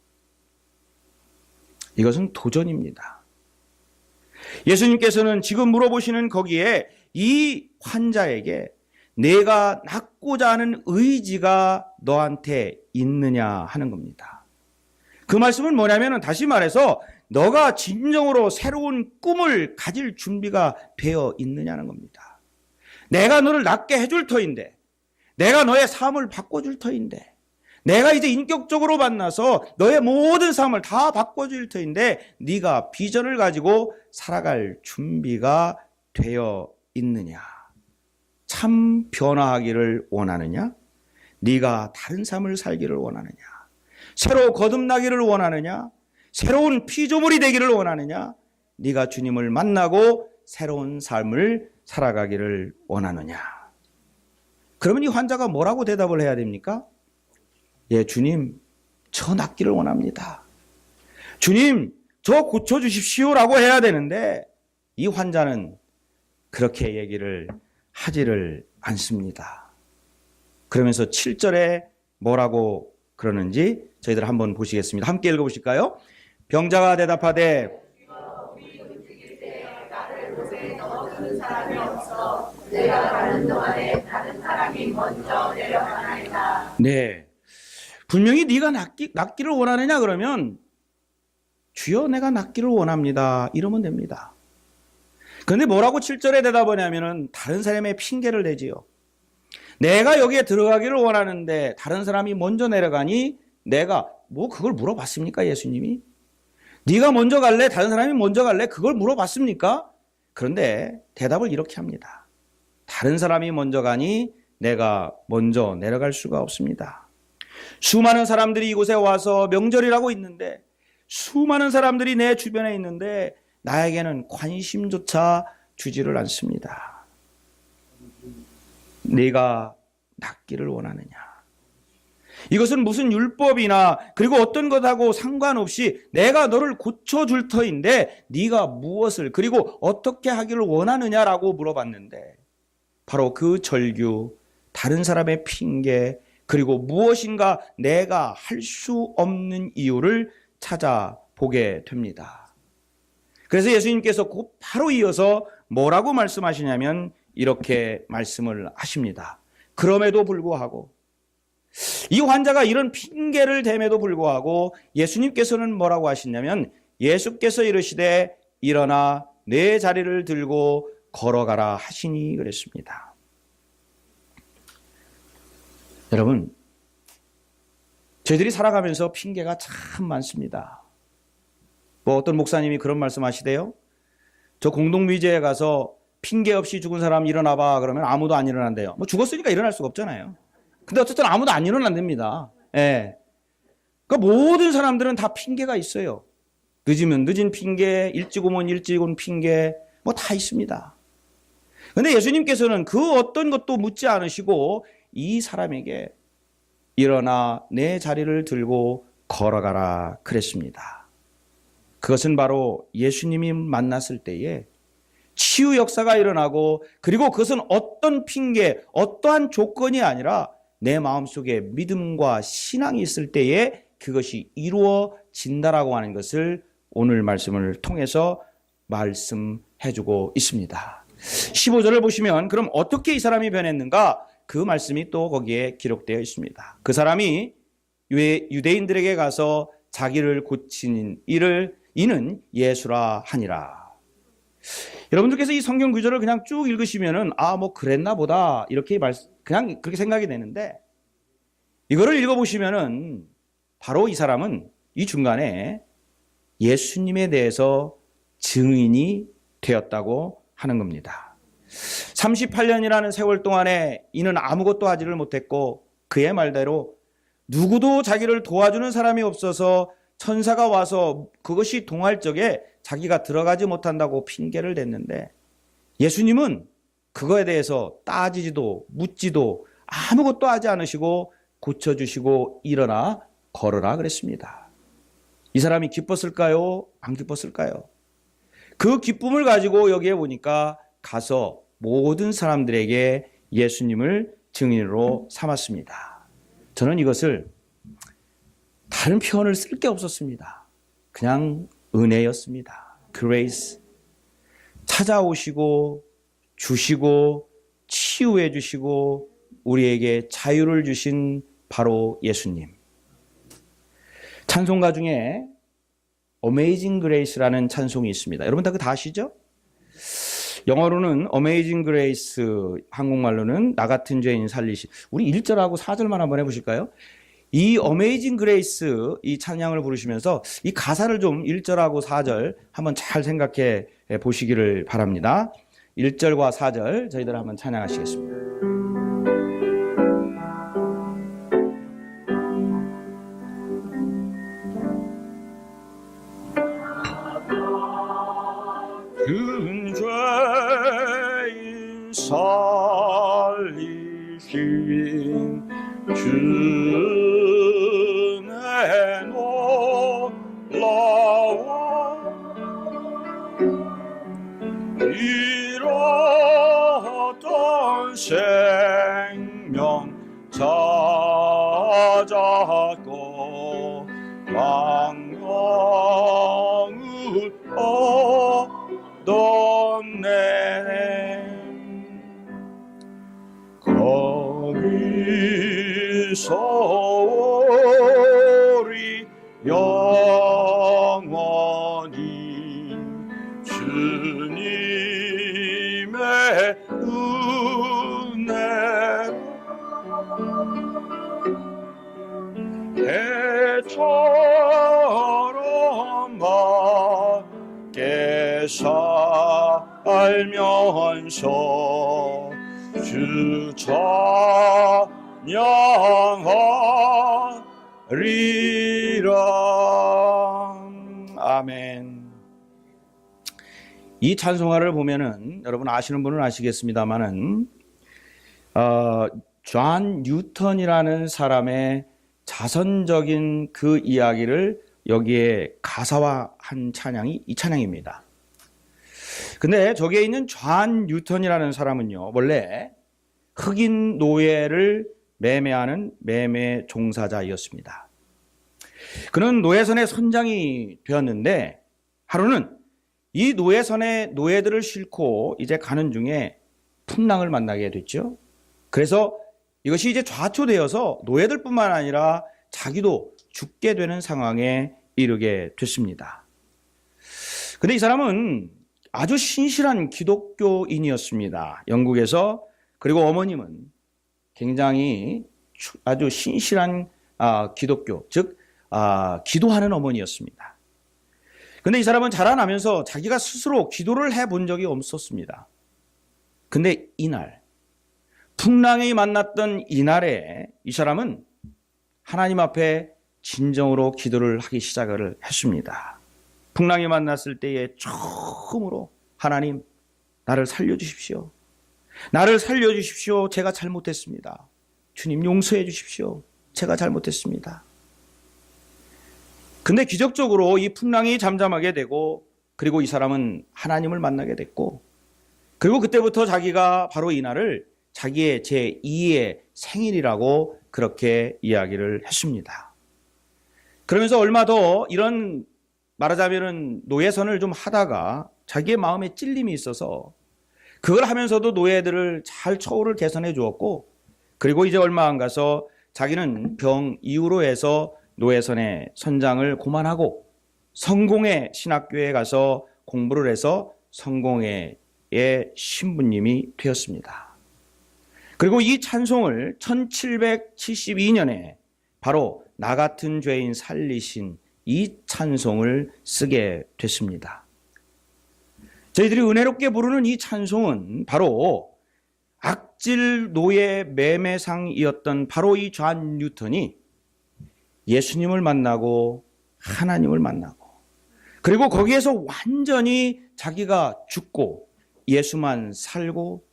이것은 도전입니다. 예수님께서는 지금 물어보시는 거기에 이 환자에게 내가 낫고자 하는 의지가 너한테 있느냐 하는 겁니다. 그 말씀은 뭐냐면 다시 말해서 너가 진정으로 새로운 꿈을 가질 준비가 되어 있느냐는 겁니다. 내가 너를 낫게 해줄 터인데, 내가 너의 삶을 바꿔줄 터인데, 내가 이제 인격적으로 만나서 너의 모든 삶을 다 바꿔줄 터인데 네가 비전을 가지고 살아갈 준비가 되어 있느냐? 참 변화하기를 원하느냐? 네가 다른 삶을 살기를 원하느냐? 새로 거듭나기를 원하느냐? 새로운 피조물이 되기를 원하느냐? 네가 주님을 만나고 새로운 삶을 살아가기를 원하느냐? 그러면 이 환자가 뭐라고 대답을 해야 됩니까? 예, 주님, 저 낫기를 원합니다. 주님, 저 고쳐주십시오라고 해야 되는데 이 환자는 그렇게 얘기를 하지를 않습니다. 그러면서 7절에 뭐라고 그러는지 저희들 한번 보시겠습니다. 함께 읽어보실까요? 병자가 대답하되 내가 가는 동안에 다른 사람이 먼저 내려가나이다. 네, 분명히 네가 낫기를 원하느냐 그러면 주여 내가 낫기를 원합니다 이러면 됩니다. 그런데 뭐라고 7절에 대답하냐면은 다른 사람의 핑계를 대지요. 내가 여기에 들어가기를 원하는데 다른 사람이 먼저 내려가니 내가 뭐 그걸 물어봤습니까? 예수님이? 네가 먼저 갈래? 다른 사람이 먼저 갈래? 그걸 물어봤습니까? 그런데 대답을 이렇게 합니다. 다른 사람이 먼저 가니 내가 먼저 내려갈 수가 없습니다. 수많은 사람들이 이곳에 와서 명절이라고 있는데 수많은 사람들이 내 주변에 있는데 나에게는 관심조차 주지를 않습니다. 네가 낫기를 원하느냐? 이것은 무슨 율법이나 그리고 어떤 것하고 상관없이 내가 너를 고쳐줄 터인데 네가 무엇을 그리고 어떻게 하기를 원하느냐라고 물어봤는데 바로 그 절규, 다른 사람의 핑계 그리고 무엇인가 내가 할 수 없는 이유를 찾아보게 됩니다. 그래서 예수님께서 곧 바로 이어서 뭐라고 말씀하시냐면 이렇게 말씀을 하십니다. 그럼에도 불구하고 이 환자가 이런 핑계를 댐에도 불구하고 예수님께서는 뭐라고 하시냐면 예수께서 이르시되 일어나 내 자리를 들고 걸어가라 하시니 그랬습니다. 여러분, 저희들이 살아가면서 핑계가 참 많습니다. 뭐 어떤 목사님이 그런 말씀하시대요. 저 공동묘지에 가서 핑계 없이 죽은 사람 일어나봐 그러면 아무도 안 일어난대요. 뭐 죽었으니까 일어날 수가 없잖아요. 근데 어쨌든 아무도 안 일어난답니다. 예. 그러니까 모든 사람들은 다 핑계가 있어요. 늦으면 늦은 핑계, 일찍 오면 일찍 온 핑계, 뭐 다 있습니다. 그런데 예수님께서는 그 어떤 것도 묻지 않으시고 이 사람에게 일어나 내 자리를 들고 걸어가라 그랬습니다. 그것은 바로 예수님이 만났을 때에 치유 역사가 일어나고 그리고 그것은 어떤 핑계, 어떠한 조건이 아니라 내 마음속에 믿음과 신앙이 있을 때에 그것이 이루어진다라고 하는 것을 오늘 말씀을 통해서 말씀해주고 있습니다. 15절을 보시면 그럼 어떻게 이 사람이 변했는가? 그 말씀이 또 거기에 기록되어 있습니다. 그 사람이 유대인들에게 가서 자기를 고친 이는 예수라 하니라. 여러분들께서 이 성경 구절을 그냥 쭉 읽으시면은 뭐 그랬나 보다 이렇게 그냥 그렇게 생각이 되는데 이거를 읽어보시면은 바로 이 사람은 이 중간에 예수님에 대해서 증인이 되었다고 하는 겁니다. 38년이라는 세월 동안에 이는 아무것도 하지를 못했고 그의 말대로 누구도 자기를 도와주는 사람이 없어서 천사가 와서 그것이 동할 적에 자기가 들어가지 못한다고 핑계를 댔는데 예수님은 그거에 대해서 따지지도 묻지도 아무것도 하지 않으시고 고쳐주시고 일어나 걸어라 그랬습니다. 이 사람이 기뻤을까요? 안 기뻤을까요? 그 기쁨을 가지고 여기에 보니까 가서 모든 사람들에게 예수님을 증인으로 삼았습니다. 저는 이것을 다른 표현을 쓸 게 없었습니다. 그냥 은혜였습니다. grace. 찾아오시고 주시고 치유해 주시고 우리에게 자유를 주신 바로 예수님. 찬송가 중에 Amazing Grace라는 찬송이 있습니다. 여러분 다 그거 다 아시죠? 영어로는 Amazing Grace, 한국말로는 나 같은 죄인 살리시. 우리 1절하고 4절만 한번 해보실까요? 이 Amazing Grace 이 찬양을 부르시면서 이 가사를 좀 1절하고 4절 한번 잘 생각해 보시기를 바랍니다. 1절과 4절 저희들 한번 찬양하시겠습니다. 큰 죄인 살리신 주의 놀라워 잃었던 생명 찾았고 왕명을 얻었네. 거기서 우리 영원히 주님 살면서 주 찬양하리라. 아멘. 이 찬송가를 보면은 여러분 아시는 분은 아시겠습니다만은 존 뉴턴이라는 사람의 자선적인 그 이야기를 여기에 가사화한 찬양이 이 찬양입니다. 근데 저기에 있는 존 뉴턴이라는 사람은요, 원래 흑인 노예를 매매하는 매매 종사자였습니다. 그는 노예선의 선장이 되었는데 하루는 이 노예선에 노예들을 싣고 이제 가는 중에 풍랑을 만나게 됐죠. 그래서 이것이 이제 좌초되어서 노예들뿐만 아니라 자기도 죽게 되는 상황에 이르게 됐습니다. 근데 이 사람은 아주 신실한 기독교인이었습니다. 영국에서. 그리고 어머님은 굉장히 아주 신실한 기독교, 즉 기도하는 어머니였습니다. 근데 이 사람은 자라나면서 자기가 스스로 기도를 해본 적이 없었습니다. 근데 이날 풍랑이 만났던 이날에 이 사람은 하나님 앞에 진정으로 기도를 하기 시작을 했습니다. 풍랑이 만났을 때에 처음으로 하나님, 나를 살려주십시오. 나를 살려주십시오. 제가 잘못했습니다. 주님 용서해 주십시오. 제가 잘못했습니다. 근데 기적적으로 이 풍랑이 잠잠하게 되고, 그리고 이 사람은 하나님을 만나게 됐고, 그리고 그때부터 자기가 바로 이날을 자기의 제2의 생일이라고 그렇게 이야기를 했습니다. 그러면서 얼마 더 이런 말하자면은 노예선을 좀 하다가 자기의 마음에 찔림이 있어서 그걸 하면서도 노예들을 잘 처우를 개선해 주었고, 그리고 이제 얼마 안 가서 자기는 병 이후로 해서 노예선의 선장을 고만하고 성공회 신학교에 가서 공부를 해서 성공회의 신부님이 되었습니다. 그리고 이 찬송을 1772년에 바로 나 같은 죄인 살리신 이 찬송을 쓰게 됐습니다. 저희들이 은혜롭게 부르는 이 찬송은 바로 악질 노예 매매상이었던 바로 이 존 뉴턴이 예수님을 만나고 하나님을 만나고, 그리고 거기에서 완전히 자기가 죽고 예수만 살고,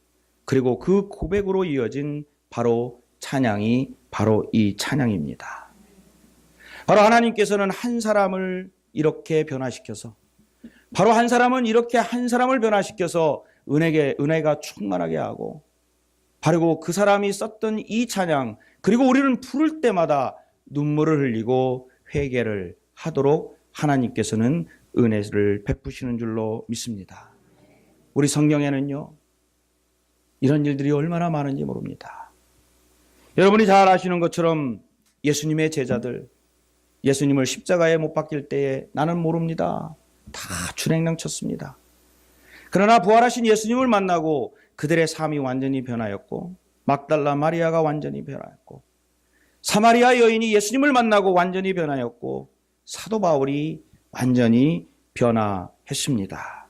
그리고 그 고백으로 이어진 바로 찬양이 바로 이 찬양입니다. 바로 하나님께서는 한 사람을 이렇게 변화시켜서, 바로 한 사람은 이렇게 한 사람을 변화시켜서 은혜가 충만하게 하고, 바로 그 사람이 썼던 이 찬양, 그리고 우리는 부를 때마다 눈물을 흘리고 회개를 하도록 하나님께서는 은혜를 베푸시는 줄로 믿습니다. 우리 성경에는요, 이런 일들이 얼마나 많은지 모릅니다. 여러분이 잘 아시는 것처럼 예수님의 제자들, 예수님을 십자가에 못 박힐 때에 나는 모릅니다. 다 주랭랑 쳤습니다. 그러나 부활하신 예수님을 만나고 그들의 삶이 완전히 변하였고, 막달라 마리아가 완전히 변하였고, 사마리아 여인이 예수님을 만나고 완전히 변하였고, 사도 바울이 완전히 변화했습니다.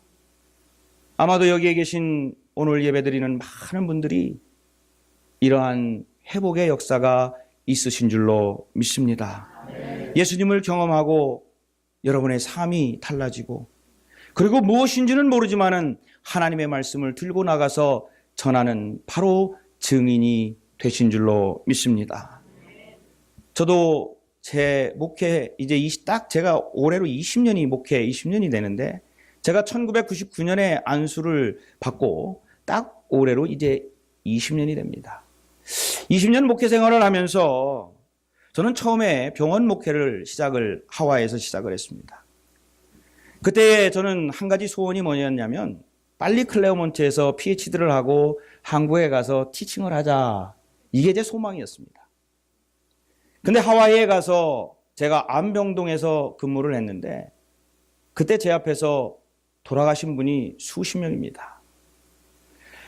아마도 여기에 계신 오늘 예배드리는 많은 분들이 이러한 회복의 역사가 있으신 줄로 믿습니다. 예수님을 경험하고 여러분의 삶이 달라지고, 그리고 무엇인지는 모르지만은 하나님의 말씀을 들고 나가서 전하는 바로 증인이 되신 줄로 믿습니다. 저도 제 목회 이제 제가 올해로 20년이 되는데, 제가 1999년에 안수를 받고 딱 올해로 이제 20년이 됩니다. 20년 목회 생활을 하면서 저는 처음에 병원 목회를 하와이에서 시작을 했습니다. 그때 저는 한 가지 소원이 뭐였냐면, 빨리 클레어몬트에서 PhD를 하고 한국에 가서 티칭을 하자. 이게 제 소망이었습니다. 근데 하와이에 가서 제가 안병동에서 근무를 했는데, 그때 제 앞에서 돌아가신 분이 수십 명입니다.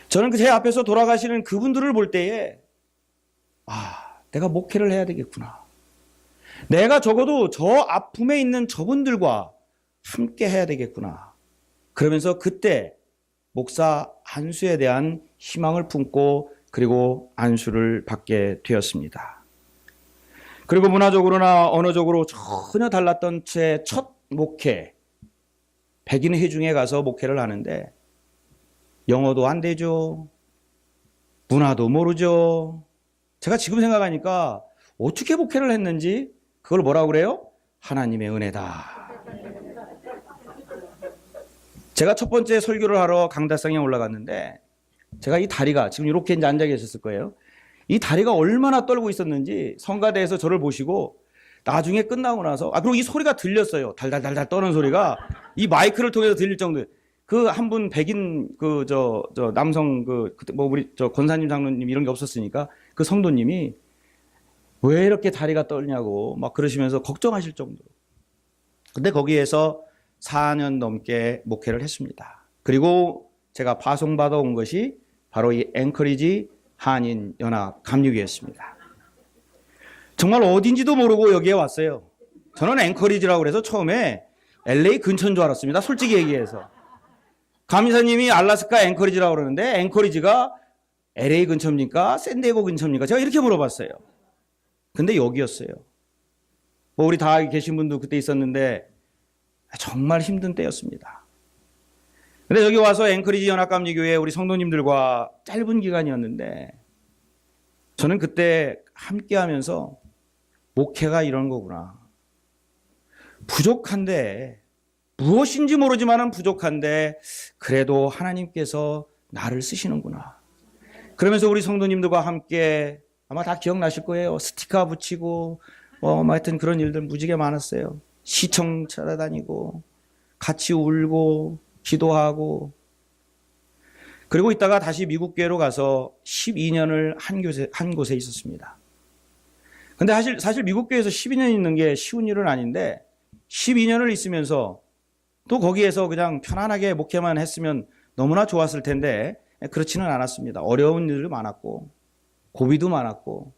저는 제 앞에서 돌아가시는 그분들을 볼 때에 내가 목회를 해야 되겠구나. 내가 적어도 저 아픔에 있는 저분들과 함께 해야 되겠구나. 그러면서 그때 목사 안수에 대한 희망을 품고 그리고 안수를 받게 되었습니다. 그리고 문화적으로나 언어적으로 전혀 달랐던 제 첫 목회, 백인 회중에 가서 목회를 하는데 영어도 안 되죠. 문화도 모르죠. 제가 지금 생각하니까 어떻게 목회를 했는지 그걸 뭐라고 그래요? 하나님의 은혜다. 제가 첫 번째 설교를 하러 강다상에 올라갔는데 제가 이 다리가 지금 이렇게 이제 앉아 계셨을 거예요. 이 다리가 얼마나 떨고 있었는지 성가대에서 저를 보시고 나중에 끝나고 나서 그리고 이 소리가 들렸어요. 달달달달 떠는 소리가 이 마이크를 통해서 들릴 정도. 그 한 분 백인 저 남성 그때 뭐 우리 저 권사님 장로님 이런 게 없었으니까 그 성도님이 왜 이렇게 다리가 떨냐고 막 그러시면서 걱정하실 정도로. 근데 거기에서 4년 넘게 목회를 했습니다. 그리고 제가 파송받아 온 것이 바로 이 앵커리지 한인 연합 감리교회였습니다. 정말 어딘지도 모르고 여기에 왔어요. 저는 앵커리지라고 그래서 처음에 LA 근처인 줄 알았습니다. 솔직히 얘기해서. 감리사님이 알래스카 앵커리지라고 그러는데 앵커리지가 LA 근처입니까? 샌디에고 근처입니까? 제가 이렇게 물어봤어요. 근데 여기였어요. 뭐 우리 다 계신 분도 그때 있었는데 정말 힘든 때였습니다. 근데 여기 와서 앵커리지 연합감리교회 우리 성도님들과 짧은 기간이었는데 저는 그때 함께 하면서 목회가 이런 거구나. 부족한데 무엇인지 모르지만은 부족한데 그래도 하나님께서 나를 쓰시는구나. 그러면서 우리 성도님들과 함께 아마 다 기억나실 거예요. 스티커 붙이고 하여튼 그런 일들 무지개 많았어요. 시청 찾아다니고 같이 울고 기도하고 그리고 있다가 다시 미국 교회로 가서 12년을 한 곳에 있었습니다. 근데 사실 미국 교회에서 12년 있는 게 쉬운 일은 아닌데 12년을 있으면서 또 거기에서 그냥 편안하게 목회만 했으면 너무나 좋았을 텐데 그렇지는 않았습니다. 어려운 일도 많았고 고비도 많았고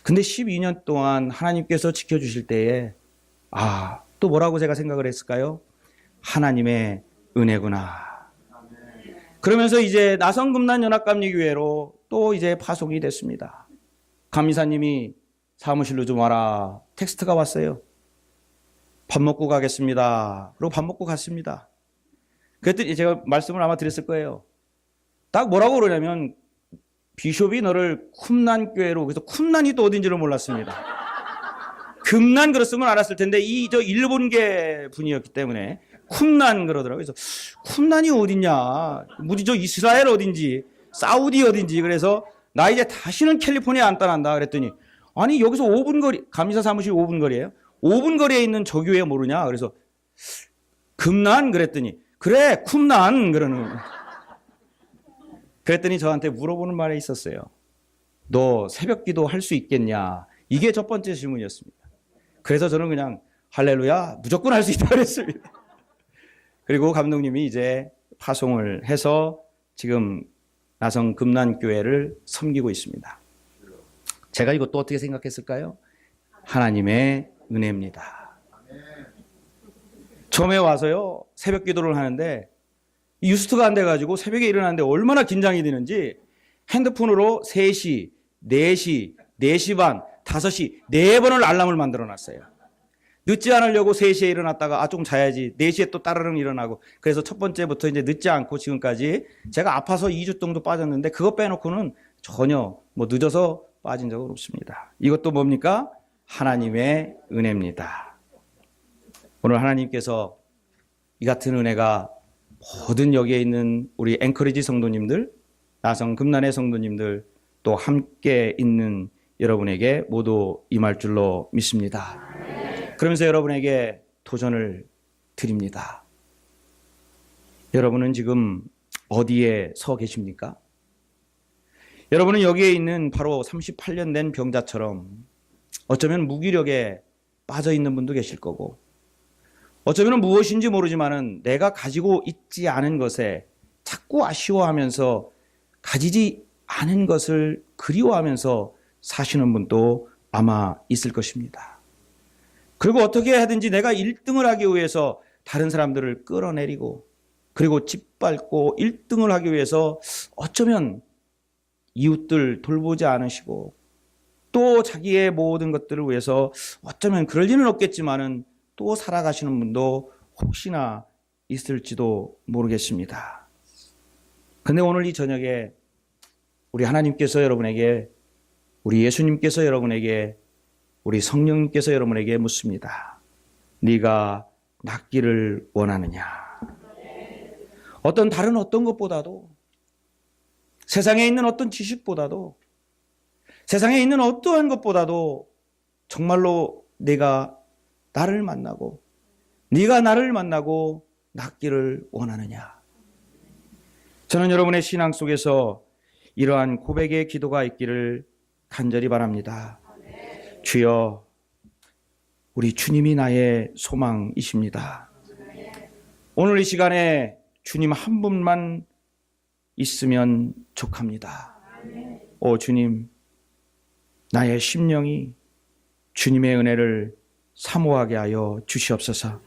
근데 12년 동안 하나님께서 지켜주실 때에 또 뭐라고 제가 생각을 했을까요? 하나님의 은혜구나. 그러면서 이제 나성금난연합감리교회로 또 이제 파송이 됐습니다. 감리사님이 사무실로 좀 와라. 텍스트가 왔어요. 밥 먹고 가겠습니다. 그리고 밥 먹고 갔습니다. 그랬더니 제가 말씀을 아마 드렸을 거예요. 딱 뭐라고 그러냐면 비숍이 너를 쿰난교회로, 그래서 쿰난이 또 어딘지를 몰랐습니다. 금난 그랬으면 알았을 텐데 저 일본계 분이었기 때문에 쿰난 그러더라고요. 그래서 쿰난이 어딨냐, 무지 저 이스라엘 어딘지 사우디 어딘지. 그래서 나 이제 다시는 캘리포니아 안 떠난다 그랬더니 아니 여기서 5분 거리, 감리사 사무실 5분 거리예요. 5분 거리에 있는 저 교회 모르냐. 그래서 금난 그랬더니 그래 쿰난 그러는 거예요. 그랬더니 저한테 물어보는 말이 있었어요. 너 새벽기도 할 수 있겠냐. 이게 첫 번째 질문이었습니다. 그래서 저는 그냥 할렐루야 무조건 할 수 있다고 그랬습니다. 그리고 감독님이 이제 파송을 해서 지금 나성 금난교회를 섬기고 있습니다. 제가 이것도 어떻게 생각했을까요? 하나님의 은혜입니다. 처음에 와서요 새벽 기도를 하는데 유스트가 안 돼가지고 새벽에 일어나는데 얼마나 긴장이 되는지 핸드폰으로 3시, 4시, 4시 반, 5시 4번을 알람을 만들어 놨어요. 늦지 않으려고 3시에 일어났다가 좀 자야지 4시에 또 따르릉 일어나고. 그래서 첫 번째부터 이제 늦지 않고 지금까지 제가 아파서 2주 정도 빠졌는데 그거 빼놓고는 전혀 늦어서 빠진 적은 없습니다. 이것도 뭡니까? 하나님의 은혜입니다. 오늘 하나님께서 이 같은 은혜가 모든 여기에 있는 우리 앵커리지 성도님들, 나성 금난의 성도님들, 또 함께 있는 여러분에게 모두 임할 줄로 믿습니다. 그러면서 여러분에게 도전을 드립니다. 여러분은 지금 어디에 서 계십니까? 여러분은 여기에 있는 바로 38년 된 병자처럼 어쩌면 무기력에 빠져 있는 분도 계실 거고, 어쩌면 무엇인지 모르지만은 내가 가지고 있지 않은 것에 자꾸 아쉬워하면서 가지지 않은 것을 그리워하면서 사시는 분도 아마 있을 것입니다. 그리고 어떻게 하든지 내가 1등을 하기 위해서 다른 사람들을 끌어내리고 그리고 짓밟고 1등을 하기 위해서 어쩌면 이웃들 돌보지 않으시고 또 자기의 모든 것들을 위해서 어쩌면 그럴 리는 없겠지만은 또 살아가시는 분도 혹시나 있을지도 모르겠습니다. 근데 오늘 이 저녁에 우리 하나님께서 여러분에게, 우리 예수님께서 여러분에게, 우리 성령님께서 여러분에게 묻습니다. 네가 낫기를 원하느냐? 다른 어떤 것보다도, 세상에 있는 어떤 지식보다도, 세상에 있는 어떠한 것보다도 정말로 내가 나를 만나고 네가 나를 만나고 낫기를 원하느냐? 저는 여러분의 신앙 속에서 이러한 고백의 기도가 있기를 간절히 바랍니다. 주여, 우리 주님이 나의 소망이십니다. 오늘 이 시간에 주님 한 분만 있으면 족합니다. 오 주님, 나의 심령이 주님의 은혜를 사모하게 하여 주시옵소서.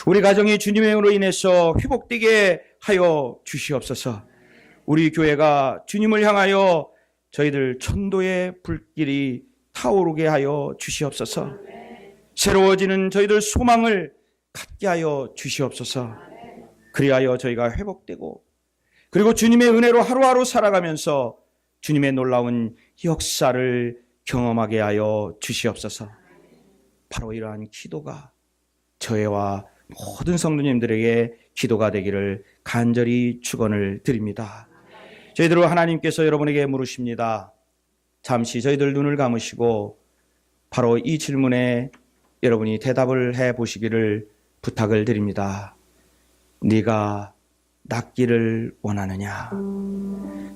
우리 가정이 주님의 은혜로 인해서 회복되게 하여 주시옵소서. 우리 교회가 주님을 향하여 저희들 천도의 불길이 타오르게 하여 주시옵소서. 새로워지는 저희들 소망을 갖게 하여 주시옵소서. 그리하여 저희가 회복되고 그리고 주님의 은혜로 하루하루 살아가면서 주님의 놀라운 역사를 경험하게 하여 주시옵소서. 바로 이러한 기도가 저희와 모든 성도님들에게 기도가 되기를 간절히 축원을 드립니다. 저희들 하나님께서 여러분에게 물으십니다. 잠시 저희들 눈을 감으시고 바로 이 질문에 여러분이 대답을 해 보시기를 부탁을 드립니다. 네가 낫기를 원하느냐?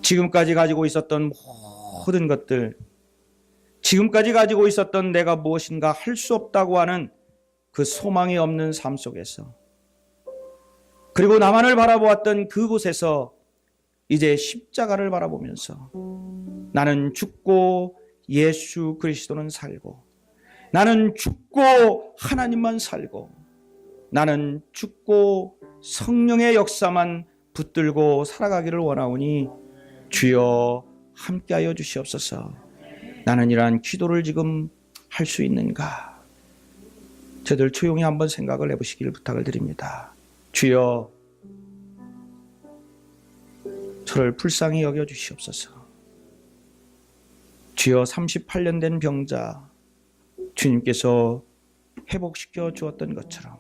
지금까지 가지고 있었던 모든 것들, 지금까지 가지고 있었던 내가 무엇인가 할 수 없다고 하는 그 소망이 없는 삶 속에서, 그리고 나만을 바라보았던 그곳에서 이제 십자가를 바라보면서 나는 죽고 예수 그리스도는 살고, 나는 죽고 하나님만 살고, 나는 죽고 성령의 역사만 붙들고 살아가기를 원하오니 주여 함께하여 주시옵소서. 나는 이러한 기도를 지금 할 수 있는가? 저들 조용히 한번 생각을 해보시기를 부탁을 드립니다. 주여, 저를 불쌍히 여겨 주시옵소서. 주여, 38년 된 병자 주님께서 회복시켜 주었던 것처럼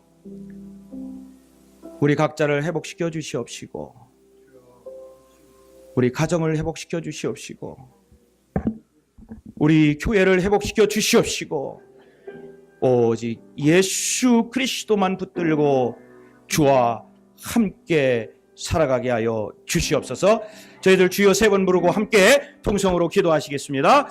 우리 각자를 회복시켜 주시옵시고, 우리 가정을 회복시켜 주시옵시고, 우리 교회를 회복시켜 주시옵시고, 오직 예수 그리스도만 붙들고 주와 함께 살아가게 하여 주시옵소서. 저희들 주여 세 번 부르고 함께 통성으로 기도하시겠습니다.